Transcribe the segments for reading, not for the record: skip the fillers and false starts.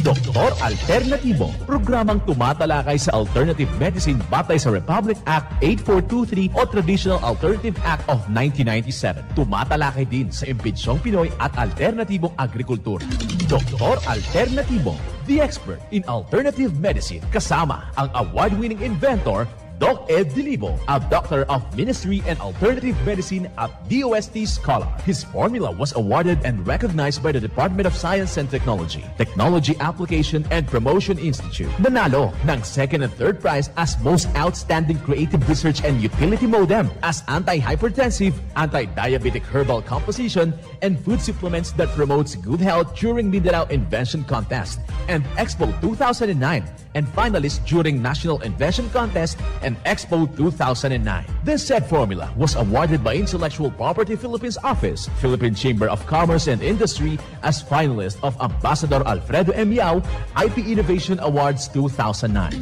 Doktor Alternatibo, programang tumatalakay sa alternative medicine batay sa Republic Act 8423 o Traditional Alternative Act of 1997. Tumatalakay din sa imbitsyong Pinoy at alternatibong agrikultura. Doktor Alternatibo, the expert in alternative medicine, kasama ang award-winning inventor Doc Ed Dilibo, a doctor of ministry and alternative medicine at DOST Scholar. His formula was awarded and recognized by the Department of Science and Technology, Technology Application and Promotion Institute. Nanalo ng second and third prize as Most Outstanding Creative Research and Utility Modem, as anti-hypertensive, anti-diabetic herbal composition, and food supplements that promotes good health during Mindanao Invention Contest and Expo 2009, and finalist during National Invention Contest and Expo 2009. This said formula was awarded by Intellectual Property Philippines Office, Philippine Chamber of Commerce and Industry as finalist of Ambassador Alfredo M. Yao IP Innovation Awards 2009.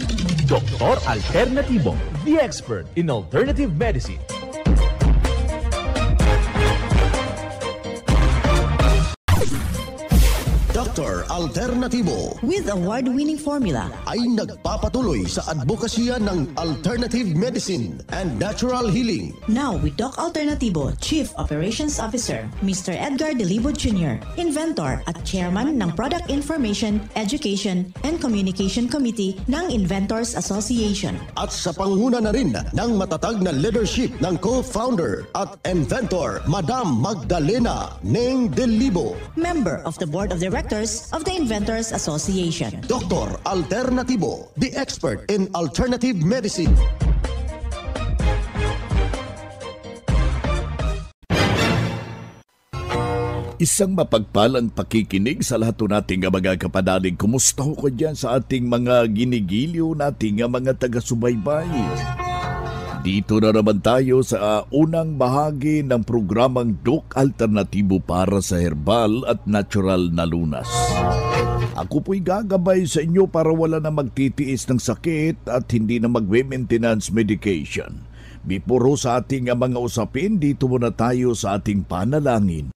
Doktor Alternatibo, the expert in alternative medicine. Dr. Alternatibo with award-winning formula ay nagpapatuloy sa advokasya ng alternative medicine and natural healing. Now with Doc Alternatibo, Chief Operations Officer, Mr. Edgar Dilibo Jr., Inventor at Chairman ng Product Information, Education and Communication Committee ng Inventors Association. At sa panguna na rin ng matatag na leadership ng co-founder at inventor, Madam Magdalena Neng Dilibo, Member of the Board of Directors of the Inventors Association. Dr. Alternatibo, the expert in alternative medicine. Isang mapagpalang pakikinig sa lahat nating mga kapanalig. Kumusta ko dyan sa ating mga ginigiliw nating mga taga-subaybay? Dito na naman tayo sa unang bahagi ng programang Doc Alternatibo para sa herbal at natural na lunas. Ako po'y gagabay sa inyo para wala na magtitiis ng sakit at hindi na mag-maintenance medication. Before sa ating mga usapin, dito muna tayo sa ating panalangin.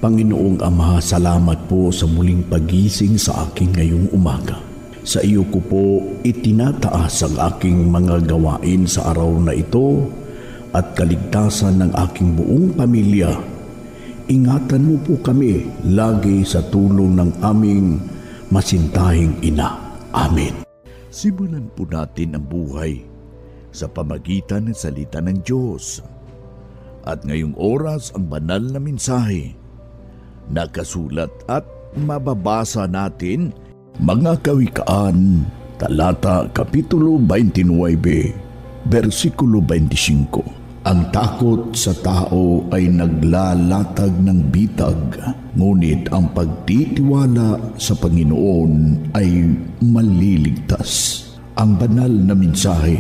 Panginoong Ama, salamat po sa muling pagising sa akin ngayong umaga. Sa iyo ko po itinataas ang aking mga gawain sa araw na ito at kaligtasan ng aking buong pamilya. Ingatan mo po kami lagi sa tulong ng aming masintahing ina. Amen. Simulan po natin ang buhay sa pamagitan ng salita ng Diyos. At ngayong oras ang banal na mensahe, nakasulat at mababasa natin mga Kawikaan, talata kapitulo 29, versikulo 25. Ang takot sa tao ay naglalatag ng bitag, ngunit ang pagtitiwala sa Panginoon ay maliligtas. Ang banal na mensahe,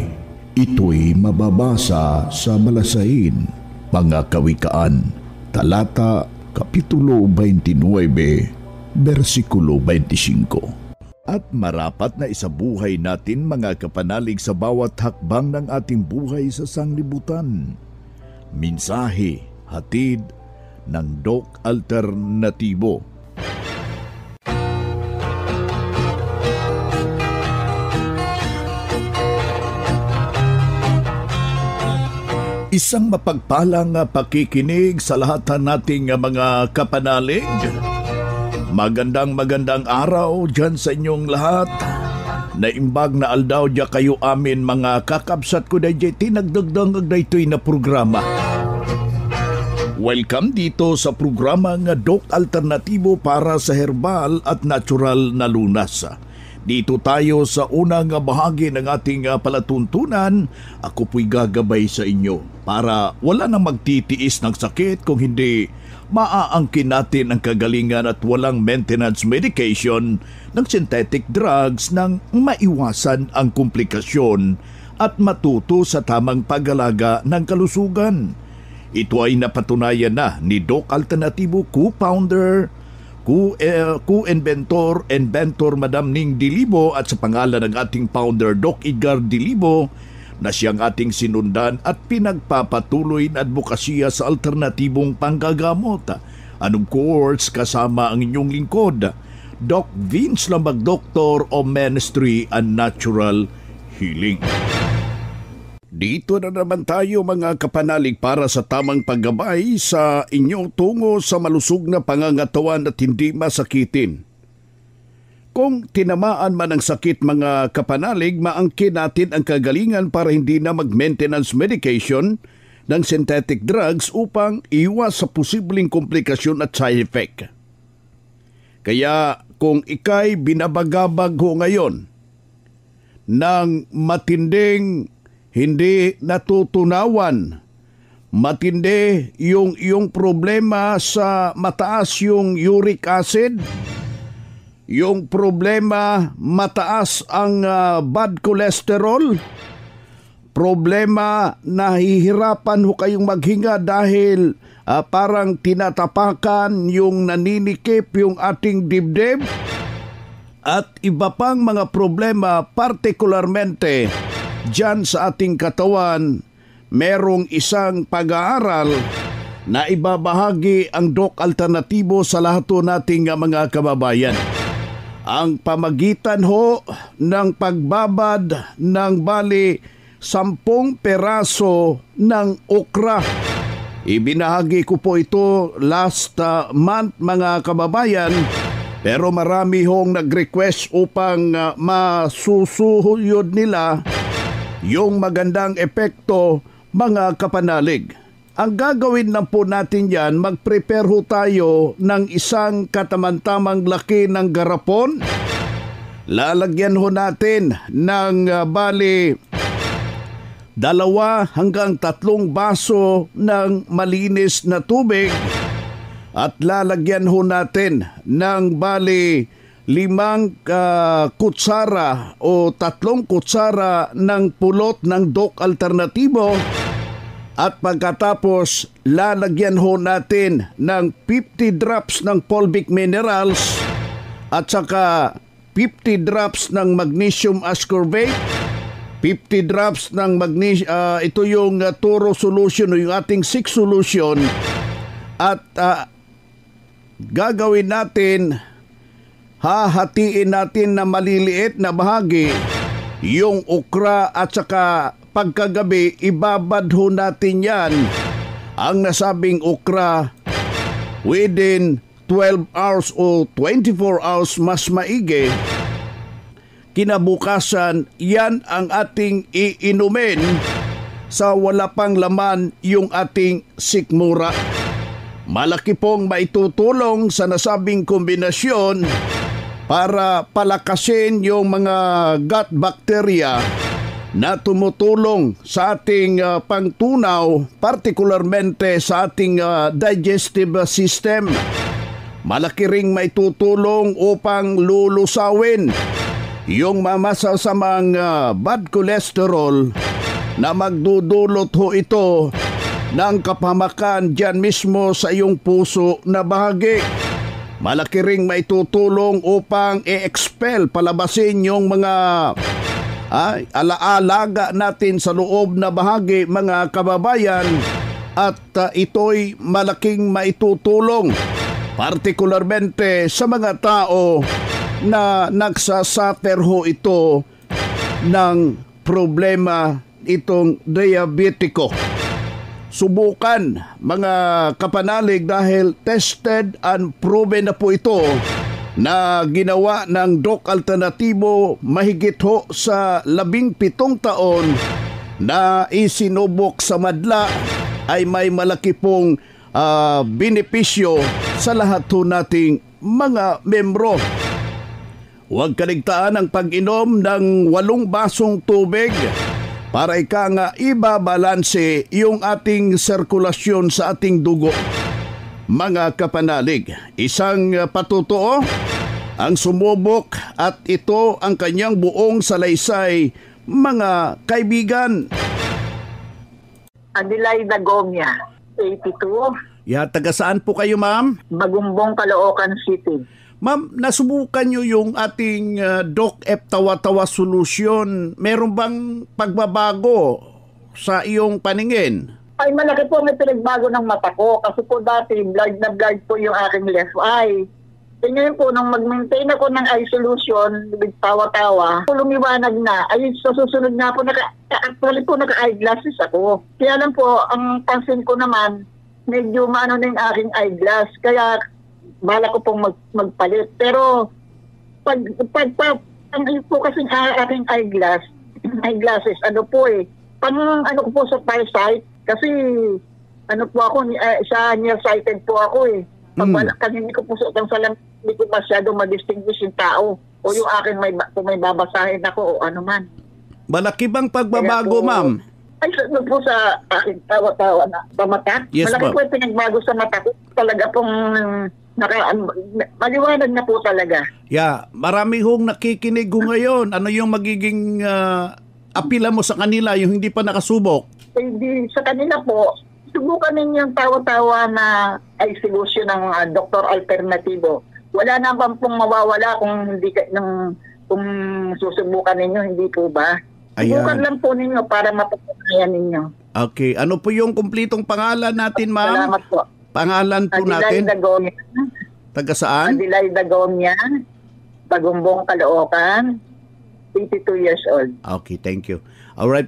ito'y mababasa sa Malasain, mga Kawikaan, talata kapitulo 29, versikulo 25. At marapat na isabuhay natin mga kapanalig sa bawat hakbang ng ating buhay sa sanglibutan. Mensahe hatid ng Doc Alternatibo. Isang mapagpalang pakikinig sa lahat nating mga kapanalig. Magandang araw dyan sa inyong lahat. Naimbag na aldaw dya kayo amin mga kakabsat ko na dyan tinagdagdang agdaytoy na programa. Welcome dito sa programa nga Doc Alternatibo para sa herbal at natural na lunas. Dito tayo sa unang bahagi ng ating palatuntunan. Ako po'y gagabay sa inyo para wala nang magtitiis ng sakit kung hindi maaangkin natin ang kagalingan at walang maintenance medication ng synthetic drugs nang maiwasan ang komplikasyon at matuto sa tamang pag-alaga ng kalusugan. Ito ay napatunayan na ni Doc Alternatibo co-founder, inventor Madam Ning Dilibo at sa pangalan ng ating founder Doc Edgar Dilibo na siyang ating sinundan at pinagpapatuloy na advokasya sa alternatibong panggagamot And of course, kasama ang inyong lingkod, Doc Vince Lambag, Doctor of Ministry and Natural Healing. Dito na naman tayo mga kapanalig para sa tamang paggabay sa inyong tungo sa malusog na pangangatawan at hindi masakitin. Kung tinamaan man ang sakit mga kapanalig, maangkin natin ang kagalingan para hindi na mag-maintenance medication ng synthetic drugs upang iwas sa posibleng komplikasyon at side effect. Kaya kung ikay binabagabag ho ngayon ng matinding hindi natutunawan, matindi yung iyong problema sa mataas yung uric acid, yung problema mataas ang bad cholesterol, problema nahihirapan ho kayong maghinga dahil parang tinatapakan yung naninikip yung ating dibdib, at iba pang mga problema partikularmente dyan sa ating katawan. Merong isang pag-aaral na ibabahagi ang Doc Alternatibo sa lahat nating mga kababayan. Ang pamagitan ho ng pagbabad ng bali 10 peraso ng okra. Ibinahagi ko po ito last month mga kababayan, pero marami hong nag-request upang masusuhuyod nila yung magandang epekto mga kapanalig. Ang gagawin lang po natin yan, mag-prepare ho tayo ng isang katamantamang laki ng garapon. Lalagyan ho natin ng bali 2 hanggang 3 baso ng malinis na tubig at lalagyan ho natin ng bali 5 kutsara o 3 kutsara ng pulot ng Doc Alternatibo. At pagkatapos, lalagyan ho natin ng 50 drops ng fulvic minerals at saka 50 drops ng magnesium ascorbate, 50 drops ng ito yung Toro solution o yung ating 6 solution. At gagawin natin, hahatiin natin na maliliit na bahagi yung okra at saka pagkagabi, ibabad ho natin yan, ang nasabing okra, within 12 hours o 24 hours mas maigi. Kinabukasan, yan ang ating iinumin sa wala pang laman yung ating sikmura. Malaki pong maitutulong sa nasabing kombinasyon para palakasin yung mga gut bacteria na tumutulong sa ating pangtunaw, partikularmente sa ating digestive system. Malaki ring may tutulong upang lulusawin yung mamasasamang bad cholesterol na magdudulot ho ito ng kapahamakan dyan mismo sa iyong puso na bahagi. Malaki ring may tutulong upang i-expel, palabasin yung mga alaalaga natin sa loob na bahagi mga kababayan, at ito'y malaking maitutulong partikularmente sa mga tao na nagsasuffer ho ito ng problema itong diabetiko. Subukan mga kapanalig dahil tested and proven na po ito na ginawa ng Doc Alternatibo mahigit ho sa 17 taon na isinubok sa madla, ay may malaki pong benepisyo sa lahat ho nating mga membro. Huwag kaligtaan ang pag-inom ng 8 basong tubig para ika nga ibabalanse yung ating sirkulasyon sa ating dugo. Mga kapanalig, isang patutuo ang sumubok at ito ang kanyang buong salaysay, mga kaibigan. Adelaida Gomia, 82. Taga saan po kayo, ma'am? Bagumbong, Caloocan City. Ma'am, nasubukan nyo yung ating Doc F Tawa-Tawa Solution. Meron bang pagbabago sa iyong paningin? Ay, malaki po may pinagbago ng mata ko. Kasi po dati, blind na blind po yung aking left eye. E ngayon po, nung mag-maintain ako ng eye solution, tawa-tawa, lumiwanag na. Ay, sa susunod nga po, actually po, naka-eyeglasses ako. Kaya lang po, ang pansin ko naman, medyo maano na yung aking eyeglass. Kaya, bala ko pong magpalit. Pero, ang po kasing aking eyeglasses, ano po ano ko po sa farsight, kasi, ano po ako, sa nearsighted po ako kasi hindi ko po suotang salang, hindi ko masyado ma-distinguish yung tao o yung akin kung may babasahin ako o ano man. Malaki bang pagbabago, ma'am? Ay, po sa aking tawa-tawa na pamata. Yes, malaki po yung pinagbago sa mata ko. Talaga pong maliwanag na po talaga. Yeah, marami hong nakikinig ho ngayon. Ano yung magiging apila mo sa kanila, yung hindi pa nakasubok? Hindi, sa kanila po, subukan ninyong tawa-tawa na ay solution ng Dr. Alternativo. Wala naman pong mawawala kung kung susubukan ninyo, hindi po ba? Subukan lang po ninyo para mapatunayan ninyo. Okay, ano po yung kumplitong pangalan natin, ma'am? Salamat po. Pangalan po natin? Adelaida Gomia. Taga saan? Adelaida Gomia, Bagumbong, Caloocan, 82 years old. Okay, thank you. Alright.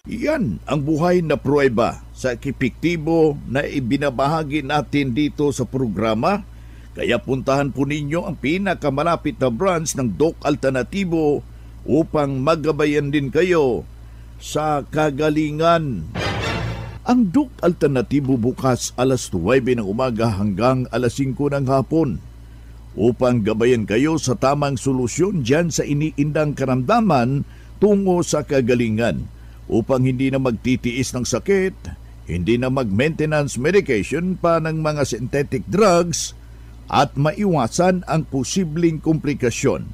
Yan ang buhay na pruweba sa epektibo na ibinabahagi natin dito sa programa. Kaya puntahan po ninyo ang pinakamalapit na branch ng Doc Alternativo upang magabayan din kayo sa kagalingan. Ang Doc Alternativo bukas alas 9 ng umaga hanggang alas 5 ng hapon upang gabayan kayo sa tamang solusyon dyan sa iniindang karamdaman tungo sa kagalingan upang hindi na magtitiis ng sakit, hindi na mag-maintenance medication pa ng mga synthetic drugs at maiwasan ang posibleng komplikasyon.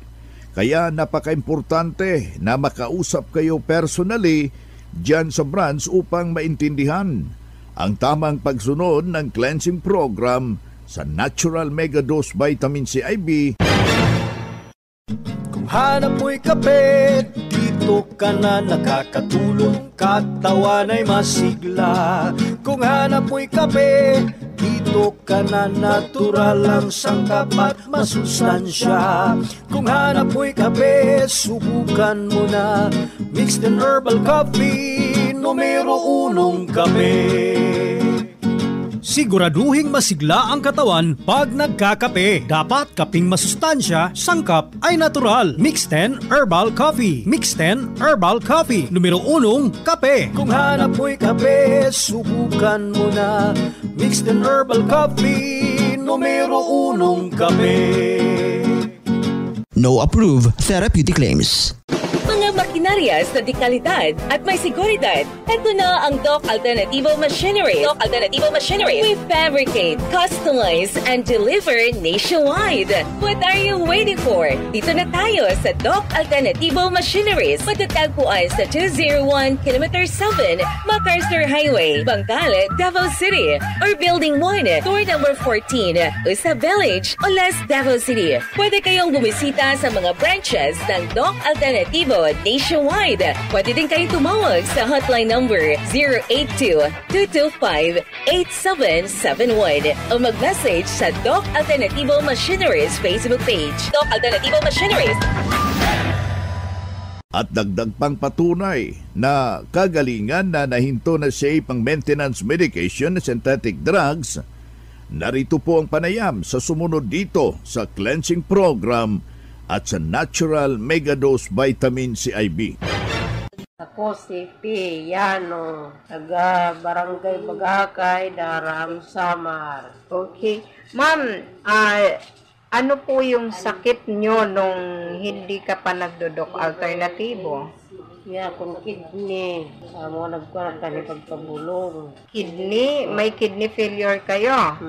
Kaya napaka-importante na makausap kayo personally dyan sa branch upang maintindihan ang tamang pagsunod ng cleansing program sa Natural Megadose Vitamin C IB. Kung hanap mo'y kape, dito ka na nakakatulong, katawan ay masigla. Kung hanap mo'y kape, dito ka na natural ang sangkap at masustansya. Kung hanap mo'y kape, subukan mo na mixed and herbal coffee, numero 1 kape. Siguraduhing masigla ang katawan pag nagkakape. Dapat kaping masustansya, sangkap ay natural. Mixed 10 Herbal Coffee. Mixed 10 Herbal Coffee. Numero 1, kape. Kung hanap mo'y kape, subukan mo na Mixed 10 Herbal Coffee. Numero 1, kape. No approved therapeutic claims. Mga makinarya sa dekalidad at may seguridad. Ito na ang Doc Alternativo Machinery. Doc Alternativo Machinery. We fabricate, customize, and deliver nationwide. What are you waiting for? Dito na tayo sa Doc Alternativo Machineries. Matatagpuan sa 201 km 7 MacArthur Highway, Bangkal, Davao City. Or Building 1, Door number 14, Usa Village, Olas, Davao City. Pwede kayong bumisita sa mga branches ng Doc Alternativo nationwide. Pwede din kayong tumawag sa hotline number 082-225-8771 o mag-message sa Doc Alternativo Machineries Facebook page. Doc Alternativo Machineries. At dagdag pang patunay na kagalingan na nahinto na siya pang maintenance medication na synthetic drugs, narito po ang panayam sa sumunod dito sa cleansing program at sa Natural Megadose Vitamin C IB. Ako si Piano, taga Barangay Bagakay, Daram, Samar. Okay. Ma'am, ano po yung sakit nyo nung hindi ka pa nagdodok alternatibo? Yeah, kung kidney. Mo nagkaroon ka ni pagpabulong. Kidney? May kidney failure kayo?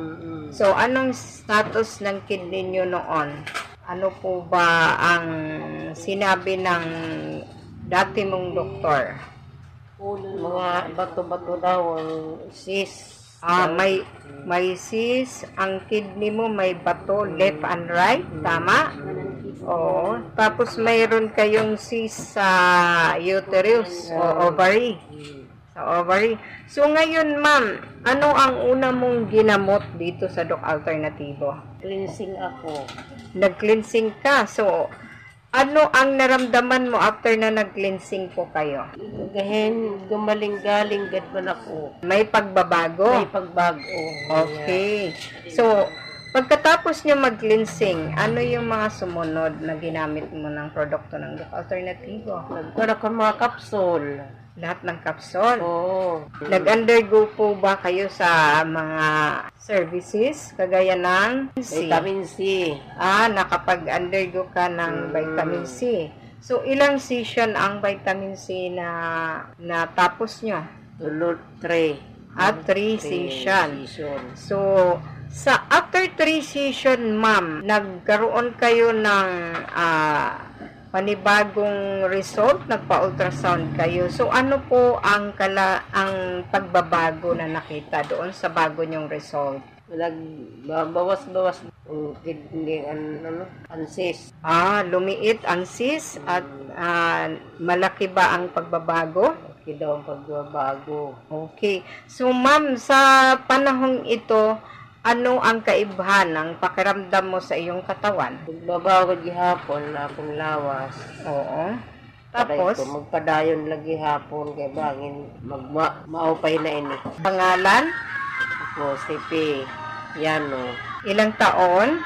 So, anong status ng kidney nyo noon? Ano po ba ang sinabi ng dati mong doktor? Mga bato-bato daw, cyst. May cyst, ang kidney mo may bato left and right, tama? Oo. Tapos mayroon kayong cyst sa uterus o ovary. Sa ovary. So ngayon, ma'am, ano ang una mong ginamot dito sa Doc Alternativo? Cleansing ako. Nag-cleansing ka. So, ano ang naramdaman mo after na nag-cleansing po kayo? Gahin, gumaling-galing gad man ako. May pagbabago? May pagbago. Okay. So, pagkatapos nyo mag-cleansing, ano yung mga sumunod na ginamit mo ng produkto ng Doc Alternativo? Nagkaroon ko mga capsule. Lahat ng capsule? Oo. Nag-undergo po ba kayo sa mga services kagaya ng Vitamin C? Nakapag-undergo ka ng vitamin C. So, ilang session ang vitamin C na tapos nyo? 3. 3 session. So, after 3 session, ma'am, nagkaroon kayo ng panibagong result, nagpa-ultrasound kayo. So, ano po ang pagbabago na nakita doon sa bago nyong result? Nagbawas-bawas ang kidney, ansis. Lumiit ang sis at malaki ba ang pagbabago? Malaki daw ang pagbabago. Okay. So, ma'am, sa panahong ito, ano ang kaibahan ng pakiramdam mo sa iyong katawan? Magbabago gihapon na akong lawas. Oo. Tapos? Magpadayon lagi hapon kay bangin maupay na ini. Pangalan? Ako, CP Yano. Ilang taon?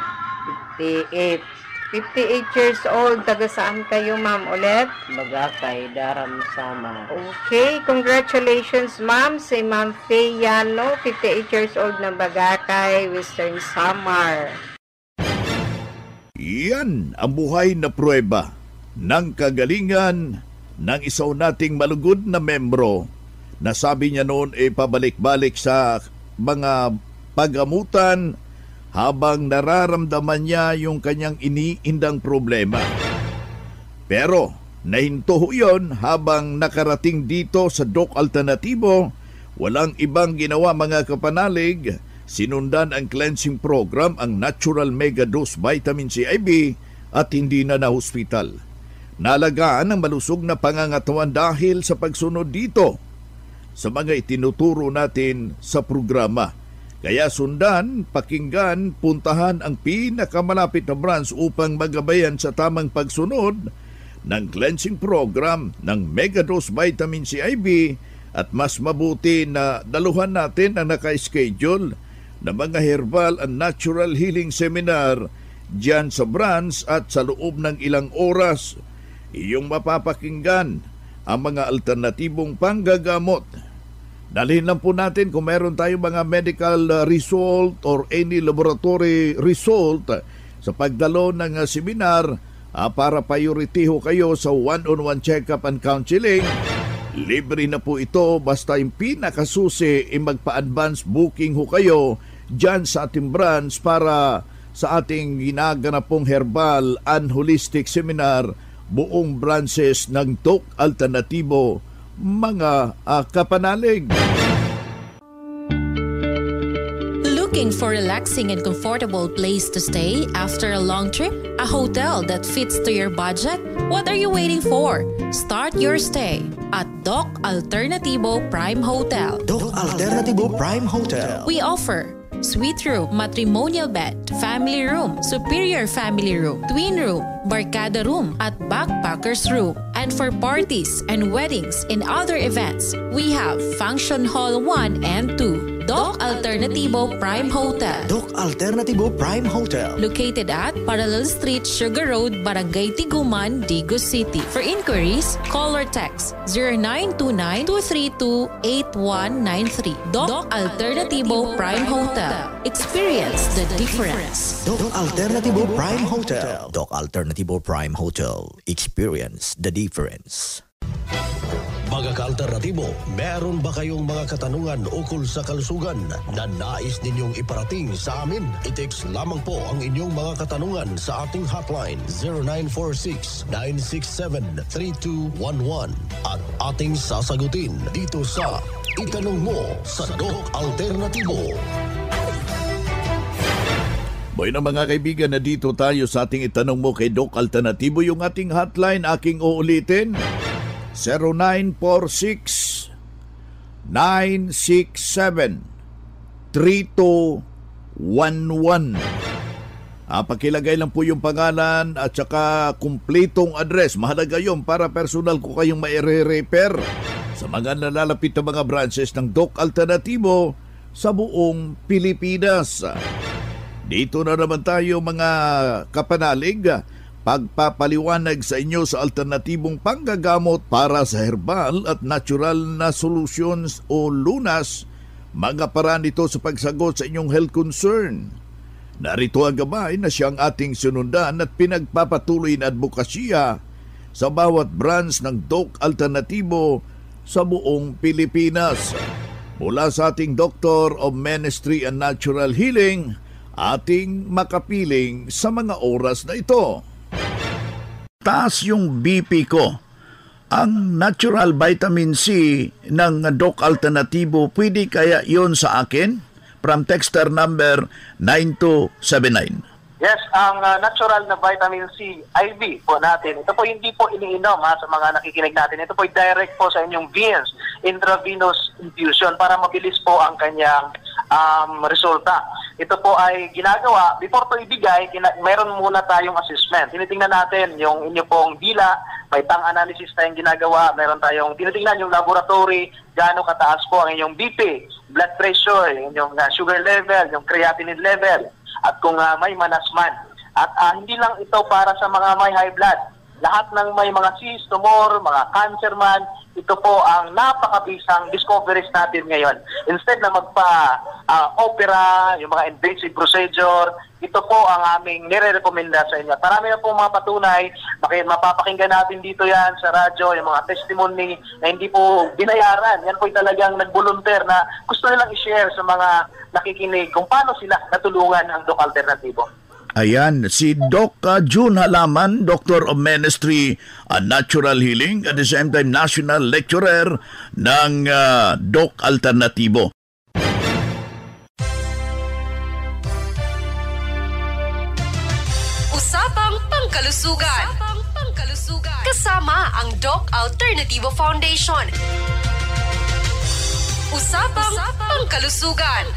58. 58 years old. Taga saan kayo, ma'am, ulit? Bagakay, Daram, Samar. Okay, congratulations, ma'am. Si Ma'am Faye Yano, 58 years old na Bagakay, Western Samar. Yan ang buhay na pruweba ng kagalingan ng isaw nating malugod na membro na sabi niya noon pabalik-balik sa mga pagamutan habang nararamdaman niya yung kanyang iniindang problema. Pero nahinto yun habang nakarating dito sa Doc Alternativo, walang ibang ginawa mga kapanalig, sinundan ang cleansing program, ang Natural Mega Dose Vitamin C IV at hindi na hospital. Nalagaan ang malusog na pangangatawan dahil sa pagsunod dito sa mga itinuturo natin sa programa. Kaya sundan, pakinggan, puntahan ang pinakamalapit na branch upang magabayan sa tamang pagsunod ng cleansing program ng Megadose Vitamin C IV at mas mabuti na daluhan natin ang naka-schedule na mga herbal and natural healing seminar dyan sa branch at sa loob ng ilang oras. Iyong mapapakinggan ang mga alternatibong panggagamot. Dalhin lang po natin kung meron tayong mga medical result or any laboratory result sa pagdalo ng seminar para priority ho kayo sa one-on-one check-up and counseling. Libre na po ito basta yung pinakasusi magpa-advance booking ho kayo dyan sa ating branch para sa ating ginaganap pong herbal and holistic seminar buong branches ng Doc Alternativo, mga kapanalig. Looking for relaxing and comfortable place to stay after a long trip? A hotel that fits to your budget? What are you waiting for? Start your stay at Doc Alternativo Prime Hotel. Doc Alternativo Prime Hotel. We offer suite room, matrimonial bed, family room, superior family room, twin room, barkada room, at backpackers room. And for parties and weddings and other events, we have Function Hall 1 and 2. Doc Alternativo Prime Hotel. Doc Alternativo Prime Hotel. Located at Parallel Street, Sugar Road, Barangay Tiguman, Digos City. For inquiries, call or text 0929-232-8193. Doc Alternativo Prime Hotel. Experience the difference. Doc Alternativo Prime Hotel. Doc Alternativo Prime Hotel. Experience the difference. Mga ka-alternatibo, meron ba kayong mga katanungan ukol sa kalusugan na nais ninyong iparating sa amin? I-text lamang po ang inyong mga katanungan sa ating hotline 0946-967-3211 at ating sasagutin dito sa Itanong Mo sa Doc Alternatibo. Boy na mga kaibigan, na dito tayo sa ating Itanong Mo kay Doc Alternativo. Yung ating hotline, aking uulitin, 967-3211. Pakilagay lang po yung pangalan at saka kumpletong address. Mahalaga yun para personal ko kayong maire-repair sa mga nalalapit na mga branches ng Doc Alternativo sa buong Pilipinas. Dito na naman tayo mga kapanalig, pagpapaliwanag sa inyo sa alternatibong panggagamot para sa herbal at natural na solutions o lunas, mga paraan nito sa pagsagot sa inyong health concern. Narito ang gabay na siyang ating sunundan at pinagpapatuloy na advokasya sa bawat branch ng Doc Alternativo sa buong Pilipinas. Mula sa ating Doctor of Ministry and Natural Healing, ating makapiling sa mga oras na ito. Taas yung BP ko. Ang natural vitamin C ng Doc Alternativo, pwede kaya yon sa akin? From texter number 9279. Yes, ang natural na vitamin C IV po natin. Ito po hindi po iniinom sa mga nakikinig natin. Ito po direct po sa inyong veins, intravenous infusion para mabilis po ang kanyang resulta. Ito po ay ginagawa, before po ibigay, meron muna tayong assessment. Tinitingnan natin yung inyo pong dila, may tang analysis tayong ginagawa, meron tayong tinitingnan yung laboratory, gaano kataas po ang inyong BP, blood pressure, yung sugar level, yung creatinine level, at kung may manasman. At hindi lang ito para sa mga may high blood. Lahat ng may mga cyst, tumor, mga cancer man, ito po ang napakabisang discoveries natin ngayon. Instead na magpa-opera, yung mga invasive procedure, ito po ang aming nire-recommenda sa inyo. Marami na po mga patunay, mapapakinggan natin dito yan sa radyo, yung mga testimony na hindi po binayaran. Yan po talagang nag-volunteer na gusto nilang i-share sa mga nakikinig kung paano sila natulungan ang Doc Alternativo. Ayan, si Doc June Halaman, Doctor of Ministry and Natural Healing, at the same time National Lecturer ng Doc Alternativo. Usapang Pangkalusugan. Kasama ang Doc Alternativo Foundation. Usapang Pangkalusugan.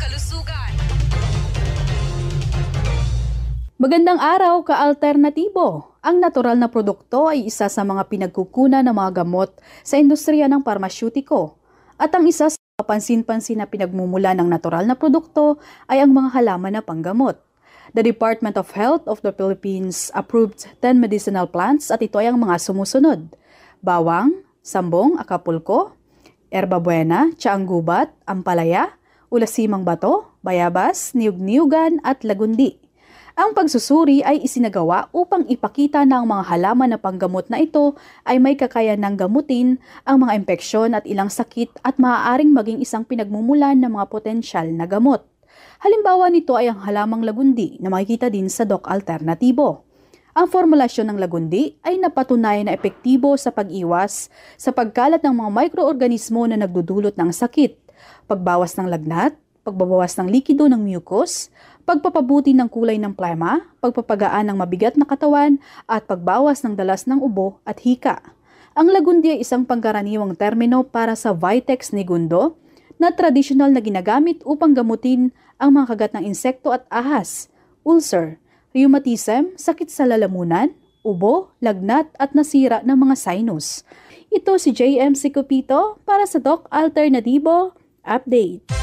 Magandang araw, ka-alternatibo. Ang natural na produkto ay isa sa mga pinagkukunan ng mga gamot sa industriya ng parmasyutiko. At ang isa sa kapansin-pansin na pinagmumula ng natural na produkto ay ang mga halaman na panggamot. The Department of Health of the Philippines approved 10 medicinal plants at ito ay ang mga sumusunod: bawang, sambong, akapulko, erba buena, tsaang gubat, ampalaya, ulasimang bato, bayabas, niyug-niyugan at lagundi. Ang pagsusuri ay isinagawa upang ipakita na ang mga halaman na panggamot na ito ay may kakayanang gamutin ang mga impeksyon at ilang sakit at maaaring maging isang pinagmumulan ng mga potensyal na gamot. Halimbawa nito ay ang halamang lagundi na makikita din sa Doc Alternativo. Ang formulasyon ng lagundi ay napatunayan na epektibo sa pag-iwas sa pagkalat ng mga mikroorganismo na nagdudulot ng sakit, pagbawas ng lagnat, pagbabawas ng likido ng mucus, pagpapabuti ng kulay ng plema, pagpapagaan ng mabigat na katawan, at pagbawas ng dalas ng ubo at hika. Ang lagundi ay isang pangkaraniwang termino para sa Vitex negundo na tradisyonal na ginagamit upang gamutin ang mga kagat ng insekto at ahas, ulcer, rheumatism, sakit sa lalamunan, ubo, lagnat at nasira ng mga sinus. Ito si JMC Cupito para sa Doc Alternativo Update.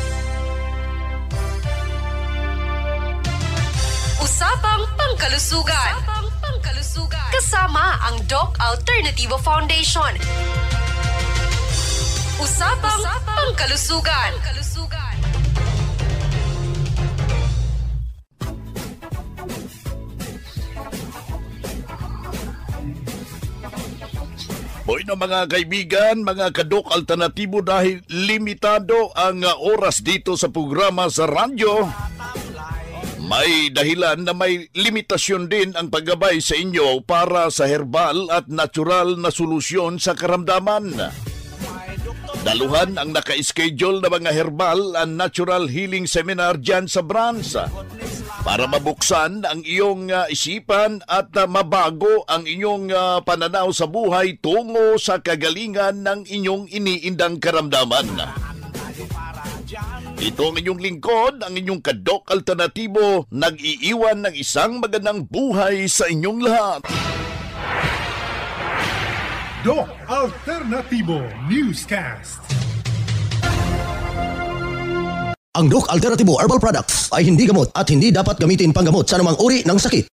Usapang Pangkalusugan. Kasama ang Doc Alternativo Foundation. Usapang Pangkalusugan. Boy na mga kaibigan, mga ka-Doc Alternativo, dahil limitado ang oras dito sa programa sa radyo, may dahilan na may limitasyon din ang paggabay sa inyo para sa herbal at natural na solusyon sa karamdaman. Daluhan ang naka-schedule na mga herbal and natural healing seminar dyan sa branch para mabuksan ang iyong isipan at mabago ang inyong pananaw sa buhay tungo sa kagalingan ng inyong iniindang karamdaman. Ito ang inyong lingkod, ang inyong Kadok Alternatibo, nag-iiwan ng isang magandang buhay sa inyong lahat. Doc Alternativo Newscast. Ang Doc Alternativo Herbal Products ay hindi gamot at hindi dapat gamitin panggamot sa anumang uri ng sakit.